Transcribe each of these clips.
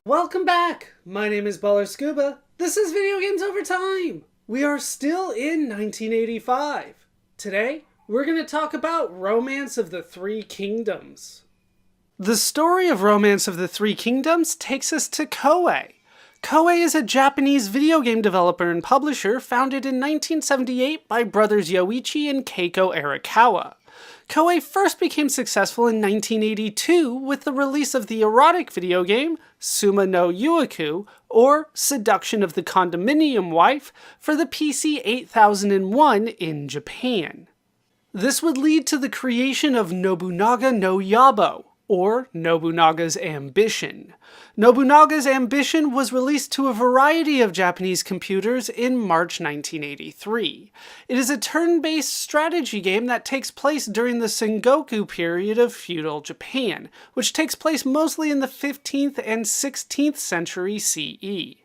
Welcome back! My name is Baller Scuba. This is Video Games Over Time. We are still in 1985. Today, we're going to talk about Romance of the Three Kingdoms. The story of Romance of the Three Kingdoms takes us to Koei. Koei is a Japanese video game developer and publisher founded in 1978 by brothers Yoichi and Keiko Arakawa. Koei first became successful in 1982 with the release of the erotic video game Suma no Yuuku, or Seduction of the Condominium Wife, for the PC 8001 in Japan. This would lead to the creation of Nobunaga no Yabo, or Nobunaga's Ambition. Nobunaga's Ambition was released to a variety of Japanese computers in March 1983. It is a turn-based strategy game that takes place during the Sengoku period of feudal Japan, which takes place mostly in the 15th and 16th century CE.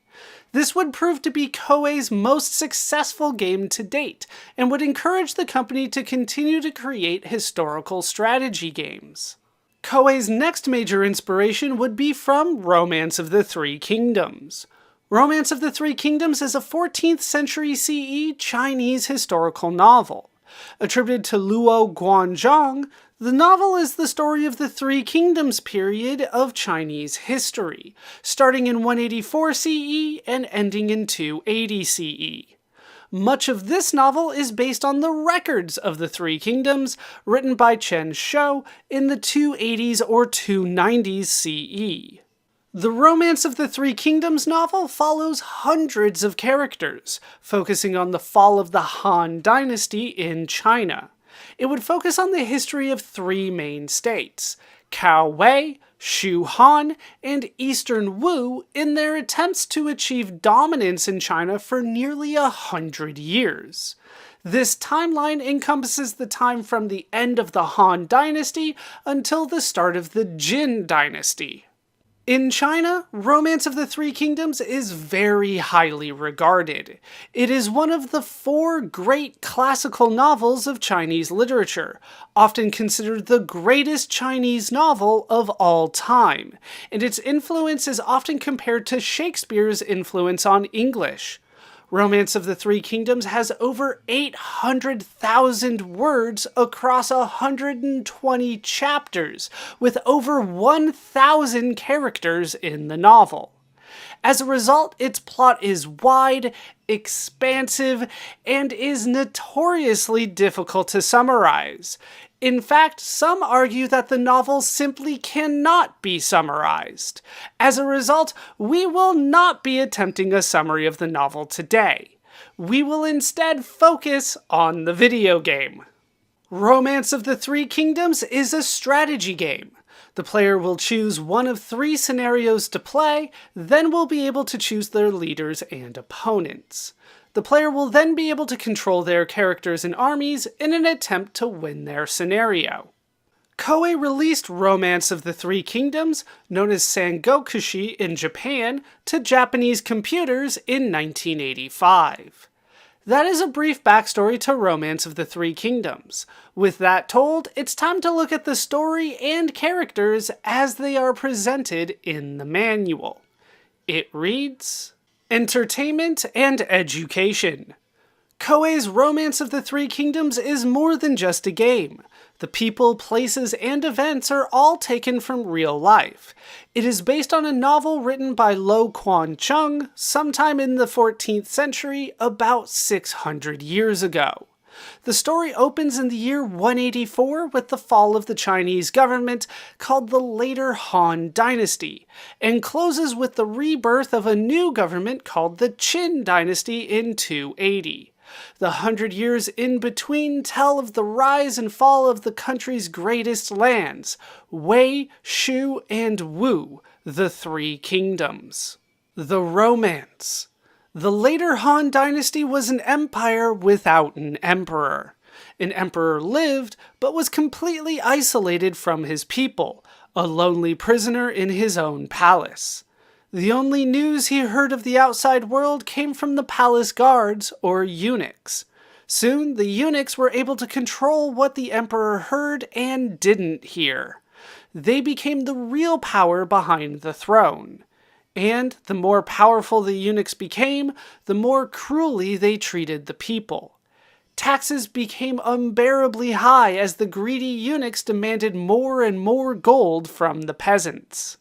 This would prove to be Koei's most successful game to date, and would encourage the company to continue to create historical strategy games. Koei's next major inspiration would be from Romance of the Three Kingdoms. Romance of the Three Kingdoms is a 14th century CE Chinese historical novel. Attributed to Luo Guanzhong, the novel is the story of the Three Kingdoms period of Chinese history, starting in 184 CE and ending in 280 CE. Much of this novel is based on the records of the Three Kingdoms, written by Chen Shou in the 280s or 290s CE. The Romance of the Three Kingdoms novel follows hundreds of characters, focusing on the fall of the Han Dynasty in China. It would focus on the history of three main states, Cao Wei, Shu Han, and Eastern Wu, in their attempts to achieve dominance in China for nearly 100 years. This timeline encompasses the time from the end of the Han Dynasty until the start of the Jin Dynasty. In China, Romance of the Three Kingdoms is very highly regarded. It is one of the four great classical novels of Chinese literature, often considered the greatest Chinese novel of all time, and its influence is often compared to Shakespeare's influence on English. Romance of the Three Kingdoms has over 800,000 words across 120 chapters, with over 1,000 characters in the novel. As a result, its plot is wide, expansive, and is notoriously difficult to summarize. In fact, some argue that the novel simply cannot be summarized. As a result, we will not be attempting a summary of the novel today. We will instead focus on the video game. Romance of the Three Kingdoms is a strategy game. The player will choose one of three scenarios to play, then will be able to choose their leaders and opponents. The player will then be able to control their characters and armies in an attempt to win their scenario. Koei released Romance of the Three Kingdoms, known as Sangokushi in Japan, to Japanese computers in 1985. That is a brief backstory to Romance of the Three Kingdoms. With that told, it's time to look at the story and characters as they are presented in the manual. It reads: Entertainment and education. Koei's Romance of the Three Kingdoms is more than just a game. The people, places, and events are all taken from real life. It is based on a novel written by Lo Kuan-chung sometime in the 14th century, about 600 years ago. The story opens in the year 184 with the fall of the Chinese government called the Later Han Dynasty, and closes with the rebirth of a new government called the Qin Dynasty in 280. The 100 years in between tell of the rise and fall of the country's greatest lands, Wei, Shu, and Wu, the Three Kingdoms. The Romance. The Later Han Dynasty was an empire without an emperor. An emperor lived, but was completely isolated from his people, a lonely prisoner in his own palace. The only news he heard of the outside world came from the palace guards, or eunuchs. Soon, the eunuchs were able to control what the emperor heard and didn't hear. They became the real power behind the throne. And the more powerful the eunuchs became, the more cruelly they treated the people. Taxes became unbearably high as the greedy eunuchs demanded more and more gold from the peasants.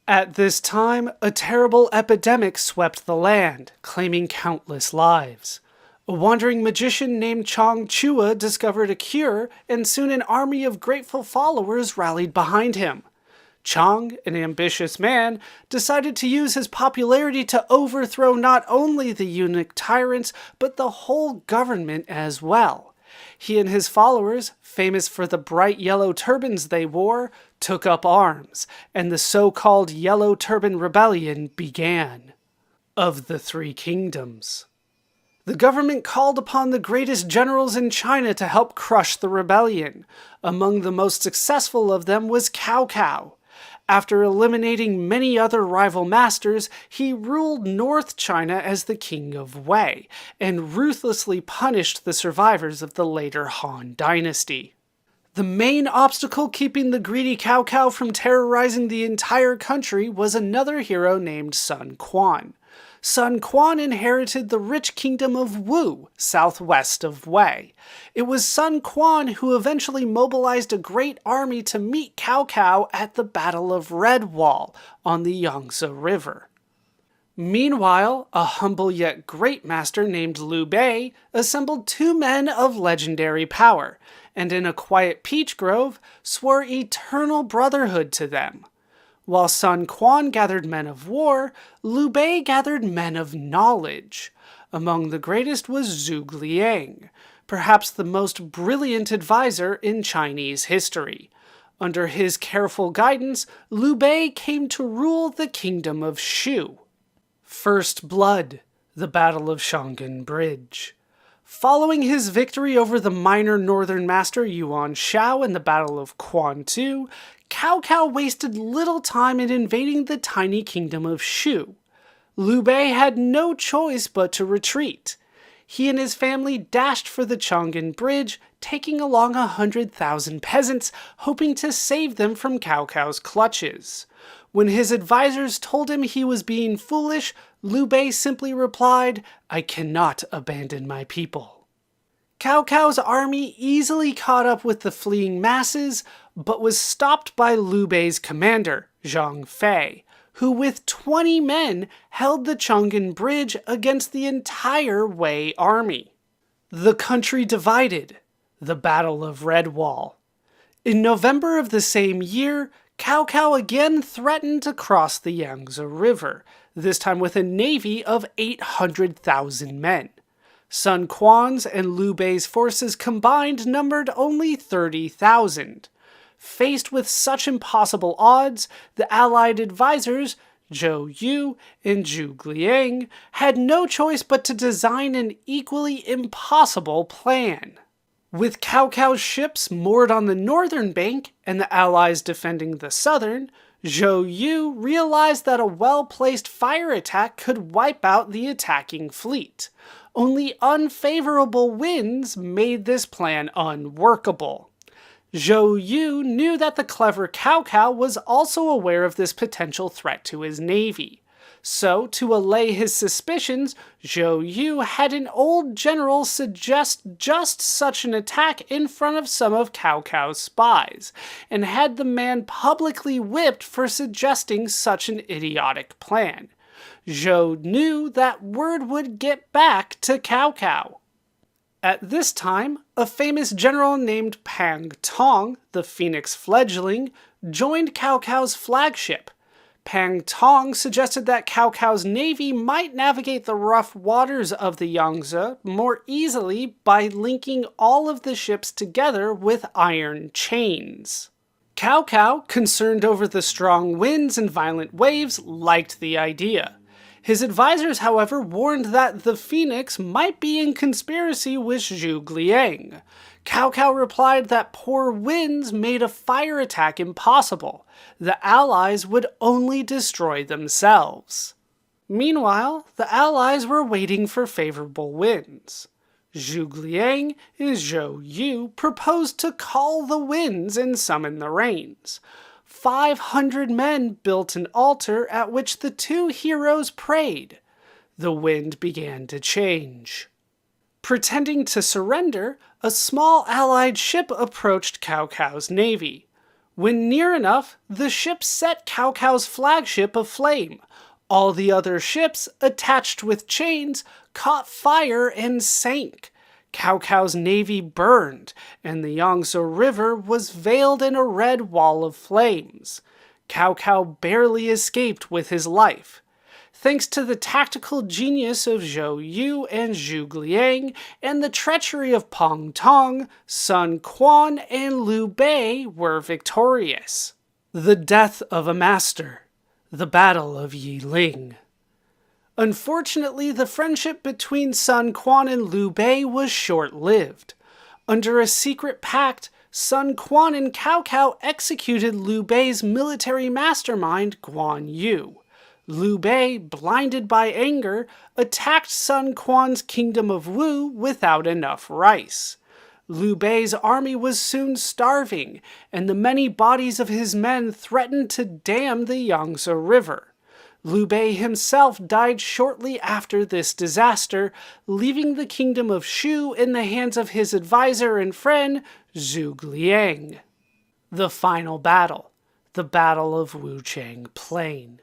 At this time, a terrible epidemic swept the land, claiming countless lives. A wandering magician named Chong Chua discovered a cure, and soon an army of grateful followers rallied behind him. Chong, an ambitious man, decided to use his popularity to overthrow not only the eunuch tyrants, but the whole government as well. He and his followers, famous for the bright yellow turbans they wore, took up arms, and the so-called Yellow Turban Rebellion began. Of the Three Kingdoms. The government called upon the greatest generals in China to help crush the rebellion. Among the most successful of them was Cao Cao. After eliminating many other rival masters, he ruled North China as the King of Wei, and ruthlessly punished the survivors of the later Han dynasty. The main obstacle keeping the greedy Cao Cao from terrorizing the entire country was another hero named Sun Quan. Sun Quan inherited the rich kingdom of Wu, southwest of Wei. It was Sun Quan who eventually mobilized a great army to meet Cao Cao at the Battle of Red Wall on the Yangtze River. Meanwhile, a humble yet great master named Liu Bei assembled two men of legendary power, and in a quiet peach grove swore eternal brotherhood to them. While Sun Quan gathered men of war, Liu Bei gathered men of knowledge. Among the greatest was Zhuge Liang, perhaps the most brilliant advisor in Chinese history. Under his careful guidance, Liu Bei came to rule the kingdom of Shu. First Blood, the Battle of Shangan Bridge. Following his victory over the minor northern master Yuan Shao in the Battle of Quan Tu, Cao Cao wasted little time in invading the tiny kingdom of Shu. Liu Bei had no choice but to retreat. He and his family dashed for the Chang'an Bridge, taking along 100,000 peasants, hoping to save them from Cao Cao's clutches. When his advisors told him he was being foolish, Liu Bei simply replied, "I cannot abandon my people." Cao Cao's army easily caught up with the fleeing masses, but was stopped by Liu Bei's commander, Zhang Fei, who with 20 men held the Chang'an Bridge against the entire Wei army. The country divided. The Battle of Red Wall. In November of the same year, Cao Cao again threatened to cross the Yangtze River, this time with a navy of 800,000 men. Sun Quan's and Liu Bei's forces combined numbered only 30,000. Faced with such impossible odds, the Allied advisors, Zhou Yu and Zhuge Liang, had no choice but to design an equally impossible plan. With Cao Cao's ships moored on the northern bank and the Allies defending the southern, Zhou Yu realized that a well-placed fire attack could wipe out the attacking fleet. Only unfavorable winds made this plan unworkable. Zhou Yu knew that the clever Cao Cao was also aware of this potential threat to his navy. So, to allay his suspicions, Zhou Yu had an old general suggest just such an attack in front of some of Cao Cao's spies, and had the man publicly whipped for suggesting such an idiotic plan. Zhou knew that word would get back to Cao Cao. At this time, a famous general named Pang Tong, the Phoenix fledgling, joined Cao Cao's flagship. Pang Tong suggested that Cao Cao's navy might navigate the rough waters of the Yangtze more easily by linking all of the ships together with iron chains. Cao Cao, concerned over the strong winds and violent waves, liked the idea. His advisors, however, warned that the Phoenix might be in conspiracy with Zhuge Liang. Cao Cao replied that poor winds made a fire attack impossible. The Allies would only destroy themselves. Meanwhile, the Allies were waiting for favorable winds. Zhuge Liang and Zhou Yu proposed to call the winds and summon the rains. 500 men built an altar at which the two heroes prayed. The wind began to change. Pretending to surrender, a small allied ship approached Cao Cao's navy. When near enough, the ship set Cao Cao's flagship aflame. All the other ships, attached with chains, caught fire and sank. Cao Cao's navy burned, and the Yangtze River was veiled in a red wall of flames. Cao Cao barely escaped with his life. Thanks to the tactical genius of Zhou Yu and Zhuge Liang, and the treachery of Pang Tong, Sun Quan and Liu Bei were victorious. The death of a master. The Battle of Yiling. Unfortunately, the friendship between Sun Quan and Liu Bei was short-lived. Under a secret pact, Sun Quan and Cao Cao executed Liu Bei's military mastermind, Guan Yu. Liu Bei, blinded by anger, attacked Sun Quan's kingdom of Wu without enough rice. Liu Bei's army was soon starving, and the many bodies of his men threatened to dam the Yangtze River. Liu Bei himself died shortly after this disaster, leaving the kingdom of Shu in the hands of his advisor and friend, Zhuge Liang. The final battle, the Battle of Wuchang Plain.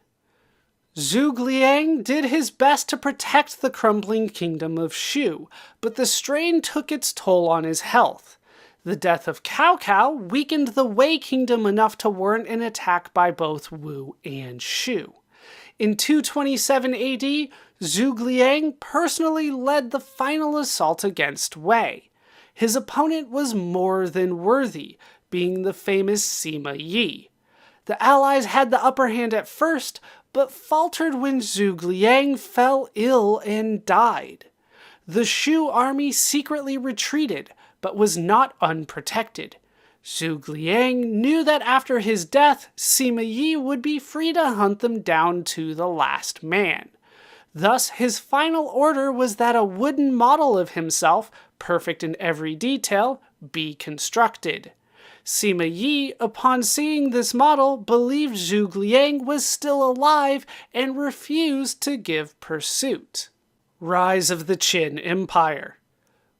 Zhuge Liang did his best to protect the crumbling kingdom of Shu, but the strain took its toll on his health. The death of Cao Cao weakened the Wei kingdom enough to warrant an attack by both Wu and Shu. In 227 AD, Zhuge Liang personally led the final assault against Wei. His opponent was more than worthy, being the famous Sima Yi. The allies had the upper hand at first, but faltered when Zhuge Liang fell ill and died. The Shu army secretly retreated, but was not unprotected. Zhuge Liang knew that after his death, Sima Yi would be free to hunt them down to the last man. Thus, his final order was that a wooden model of himself, perfect in every detail, be constructed. Sima Yi, upon seeing this model, believed Zhuge Liang was still alive and refused to give pursuit. Rise of the Qin Empire.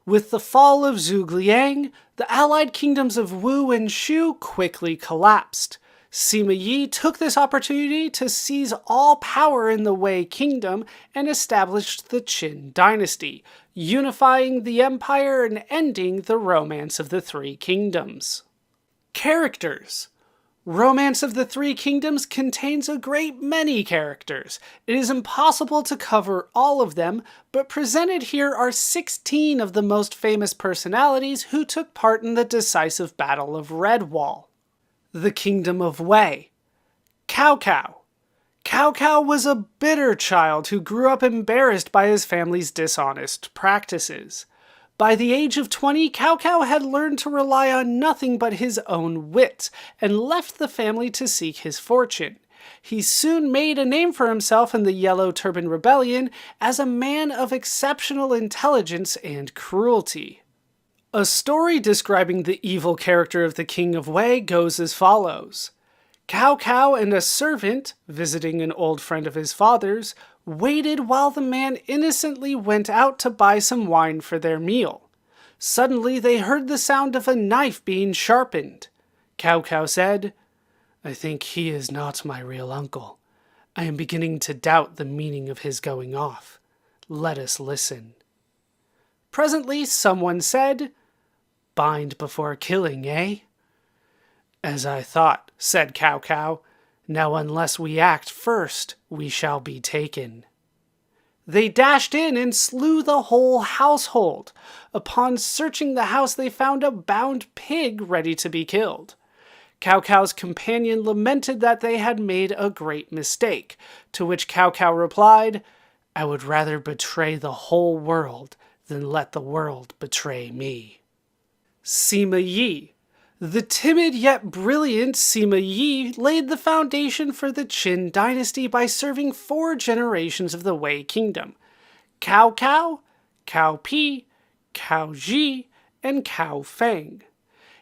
With the fall of Zhuge Liang, the allied kingdoms of Wu and Shu quickly collapsed. Sima Yi took this opportunity to seize all power in the Wei kingdom and established the Qin dynasty, unifying the empire and ending the Romance of the Three Kingdoms. Characters. Romance of the Three Kingdoms contains a great many characters. It is impossible to cover all of them, but presented here are 16 of the most famous personalities who took part in the decisive Battle of Redwall. The Kingdom of Wei. Cao Cao. Cao Cao was a bitter child who grew up embarrassed by his family's dishonest practices. By the age of 20, Cao Cao had learned to rely on nothing but his own wit, and left the family to seek his fortune. He soon made a name for himself in the Yellow Turban Rebellion as a man of exceptional intelligence and cruelty. A story describing the evil character of the King of Wei goes as follows. Cao Cao and a servant, visiting an old friend of his father's, waited while the man innocently went out to buy some wine for their meal. Suddenly they heard the sound of a knife being sharpened. Cao Cao said, "I think he is not my real uncle. I am beginning to doubt the meaning of his going off. Let us listen." Presently someone said, "Bind before killing, eh?" "As I thought," said Cao Cao. "Now unless we act first, we shall be taken." They dashed in and slew the whole household. Upon searching the house, they found a bound pig ready to be killed. Cao Cao's companion lamented that they had made a great mistake, to which Cao Cao replied, "I would rather betray the whole world than let the world betray me." Sima Yi. The timid yet brilliant Sima Yi laid the foundation for the Qin dynasty by serving 4 generations of the Wei kingdom: Cao Cao, Cao Pi, Cao Ji, and Cao Feng.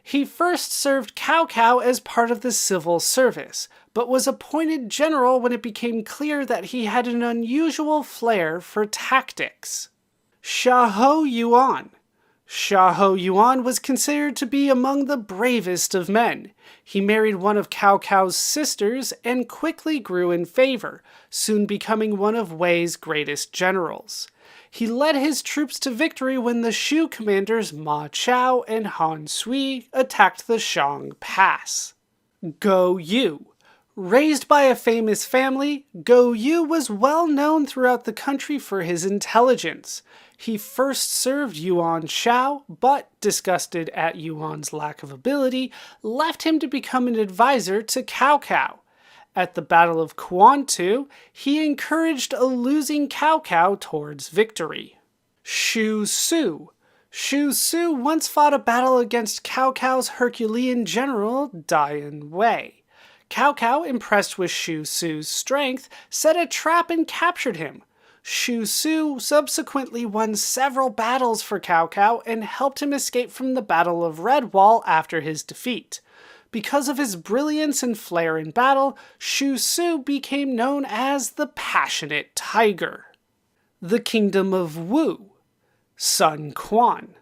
He first served Cao Cao as part of the civil service, but was appointed general when it became clear that he had an unusual flair for tactics. Xiahou Yuan. Xiahou Yuan was considered to be among the bravest of men. He married one of Cao Cao's sisters and quickly grew in favor, soon becoming one of Wei's greatest generals. He led his troops to victory when the Shu commanders Ma Chao and Han Sui attacked the Shang Pass. Guo Yu. Raised by a famous family, Guo Yu was well known throughout the country for his intelligence. He first served Yuan Shao, but, disgusted at Yuan's lack of ability, left him to become an advisor to Cao Cao. At the Battle of Quantu, he encouraged a losing Cao Cao towards victory. Xu Su. Xu Su once fought a battle against Cao Cao's Herculean general, Dian Wei. Cao Cao, impressed with Xu Su's strength, set a trap and captured him. Xu Su subsequently won several battles for Cao Cao and helped him escape from the Battle of Redwall after his defeat. Because of his brilliance and flair in battle, Xu Su became known as the Passionate Tiger. The Kingdom of Wu. Sun Quan.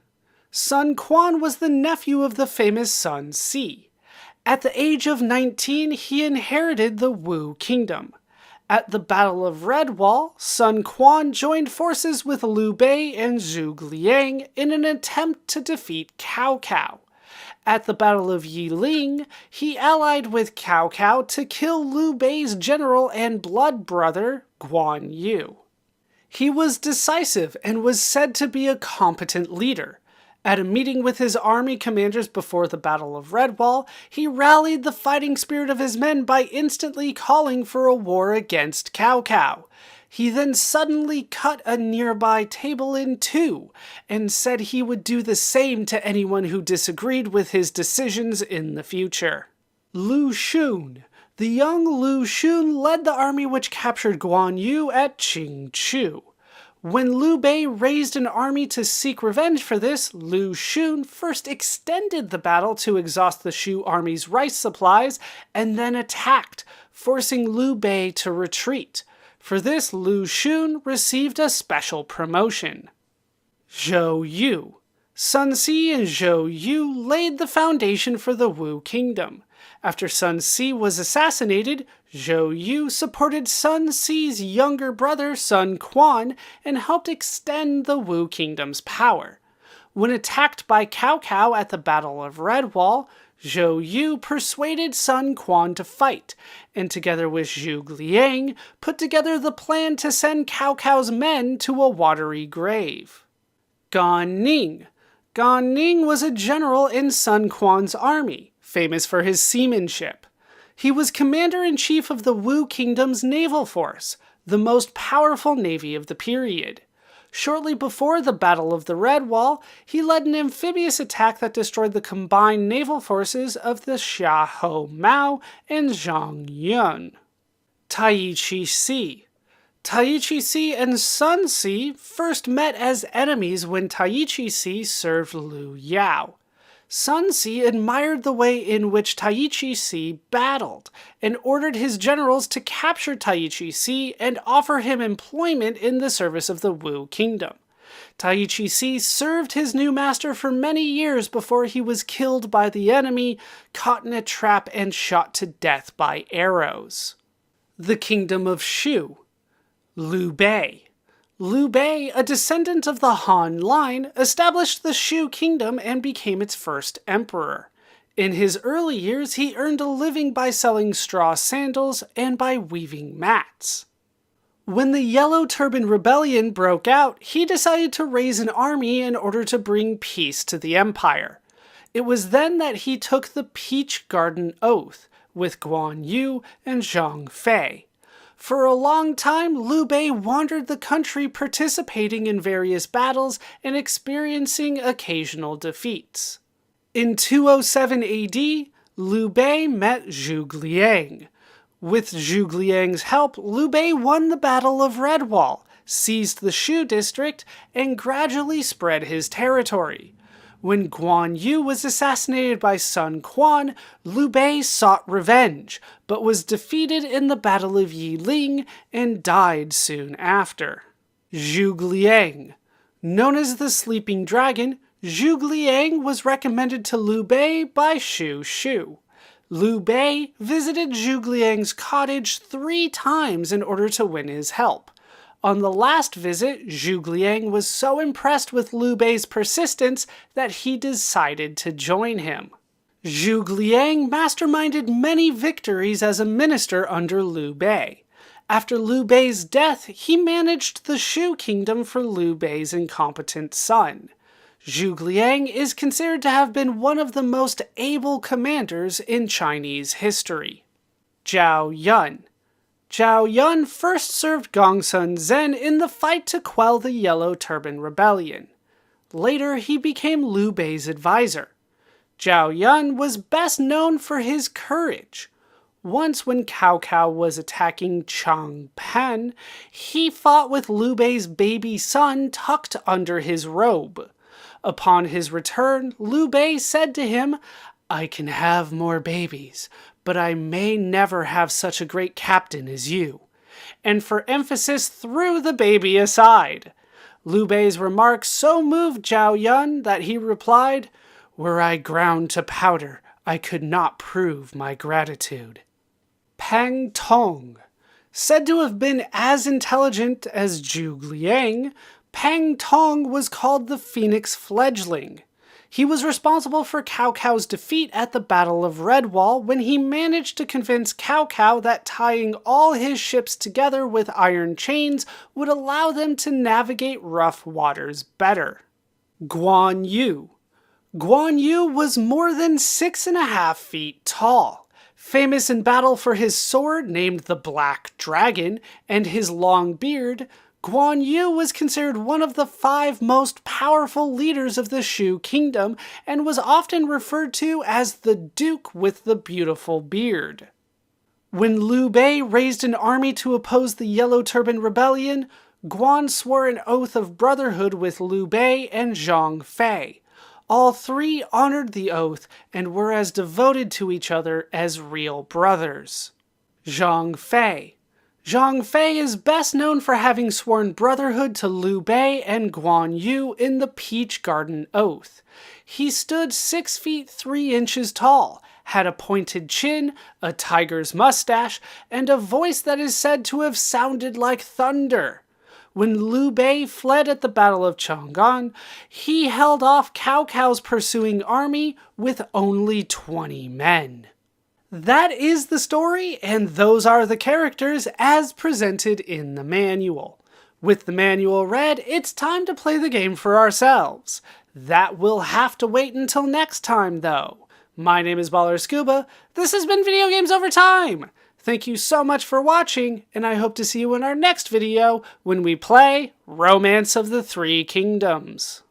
Sun Quan was the nephew of the famous Sun Ce. At the age of 19, he inherited the Wu Kingdom. At the Battle of Redwall, Sun Quan joined forces with Liu Bei and Zhuge Liang in an attempt to defeat Cao Cao. At the Battle of Yiling, he allied with Cao Cao to kill Liu Bei's general and blood brother, Guan Yu. He was decisive and was said to be a competent leader. At a meeting with his army commanders before the Battle of Redwall, he rallied the fighting spirit of his men by instantly calling for a war against Cao Cao. He then suddenly cut a nearby table in two, and said he would do the same to anyone who disagreed with his decisions in the future. Lu Xun. The young Lu Xun led the army which captured Guan Yu at Qingchu. When Liu Bei raised an army to seek revenge for this, Lu Xun first extended the battle to exhaust the Shu army's rice supplies, and then attacked, forcing Liu Bei to retreat. For this, Lu Xun received a special promotion. Zhou Yu. Sun Ce and Zhou Yu laid the foundation for the Wu Kingdom. After Sun Ce was assassinated, Zhou Yu supported Sun Ce's younger brother Sun Quan and helped extend the Wu Kingdom's power. When attacked by Cao Cao at the Battle of Redwall, Zhou Yu persuaded Sun Quan to fight, and together with Zhuge Liang, put together the plan to send Cao Cao's men to a watery grave. Gan Ning. Gan Ning was a general in Sun Quan's army, famous for his seamanship. He was commander-in-chief of the Wu Kingdom's naval force, the most powerful navy of the period. Shortly before the Battle of the Redwall, he led an amphibious attack that destroyed the combined naval forces of the Xiahou Mao and Zhang Yun. Taichi Si. Taichi Si and Sun Ce first met as enemies when Taichi Si served Liu Yao. Sun Ce admired the way in which Taichi Si battled, and ordered his generals to capture Taichi Si and offer him employment in the service of the Wu Kingdom. Taichi Si served his new master for many years before he was killed by the enemy, caught in a trap, and shot to death by arrows. The Kingdom of Shu. Liu Bei. Liu Bei, a descendant of the Han line, established the Shu kingdom and became its first emperor. In his early years, he earned a living by selling straw sandals and by weaving mats. When the Yellow Turban Rebellion broke out, he decided to raise an army in order to bring peace to the empire. It was then that he took the Peach Garden Oath with Guan Yu and Zhang Fei. For a long time, Liu Bei wandered the country, participating in various battles and experiencing occasional defeats. In 207 AD, Liu Bei met Zhuge Liang. With Zhuge Liang's help, Liu Bei won the Battle of Redwall, seized the Shu district, and gradually spread his territory. When Guan Yu was assassinated by Sun Quan, Liu Bei sought revenge, but was defeated in the Battle of Yiling and died soon after. Zhuge Liang. Known as the Sleeping Dragon, Zhuge Liang was recommended to Liu Bei by Shu Shu. Liu Bei visited Zhuge Liang's cottage 3 times in order to win his help. On the last visit, Zhuge Liang was so impressed with Liu Bei's persistence that he decided to join him. Zhuge Liang masterminded many victories as a minister under Liu Bei. After Liu Bei's death, he managed the Shu kingdom for Liu Bei's incompetent son. Zhuge Liang is considered to have been one of the most able commanders in Chinese history. Zhao Yun. Zhao Yun first served Gongsun Zhen in the fight to quell the Yellow Turban Rebellion. Later, he became Liu Bei's advisor. Zhao Yun was best known for his courage. Once when Cao Cao was attacking Changpan, he fought with Liu Bei's baby son tucked under his robe. Upon his return, Liu Bei said to him, "I can have more babies, but I may never have such a great captain as you," and for emphasis threw the baby aside. Liu Bei's remark so moved Zhao Yun that he replied, "Were I ground to powder, I could not prove my gratitude." Pang Tong. Said to have been as intelligent as Zhuge Liang, Pang Tong was called the Phoenix Fledgling. He was responsible for Cao Cao's defeat at the Battle of Redwall when he managed to convince Cao Cao that tying all his ships together with iron chains would allow them to navigate rough waters better. Guan Yu. Guan Yu was more than 6.5 feet tall. Famous in battle for his sword named the Black Dragon and his long beard, Guan Yu was considered one of the 5 most powerful leaders of the Shu kingdom and was often referred to as the Duke with the beautiful beard. When Liu Bei raised an army to oppose the Yellow Turban Rebellion, Guan swore an oath of brotherhood with Liu Bei and Zhang Fei. All 3 honored the oath and were as devoted to each other as real brothers. Zhang Fei. Zhang Fei is best known for having sworn brotherhood to Liu Bei and Guan Yu in the Peach Garden Oath. He stood 6 feet 3 inches tall, had a pointed chin, a tiger's mustache, and a voice that is said to have sounded like thunder. When Liu Bei fled at the Battle of Chang'an, he held off Cao Cao's pursuing army with only 20 men. That is the story, and those are the characters as presented in the manual. With the manual read, it's time to play the game for ourselves. That will have to wait until next time, though. My name is Baller Scuba. This has been Video Games Over Time. Thank you so much for watching, and I hope to see you in our next video when we play Romance of the Three Kingdoms.